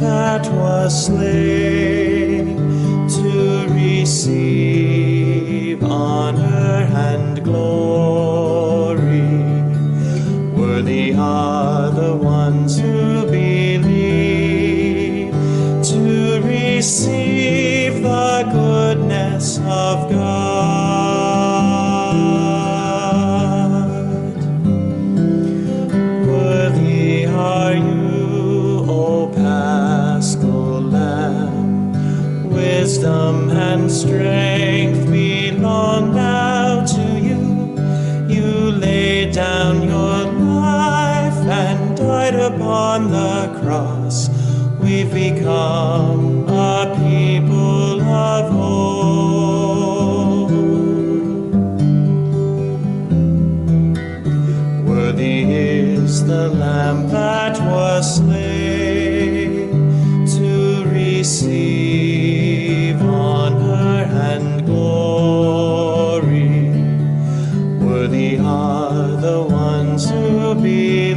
that was slain to receive honor and glory. Worthy are the ones who believe to receive the goodness of God. Worthy are you, O Paschal Lamb. Wisdom and strength belong now to you. You laid down your life and died upon the cross. We've become a people of old. Worthy is the Lamb that was slain to receive honor and glory. Worthy are the ones who believe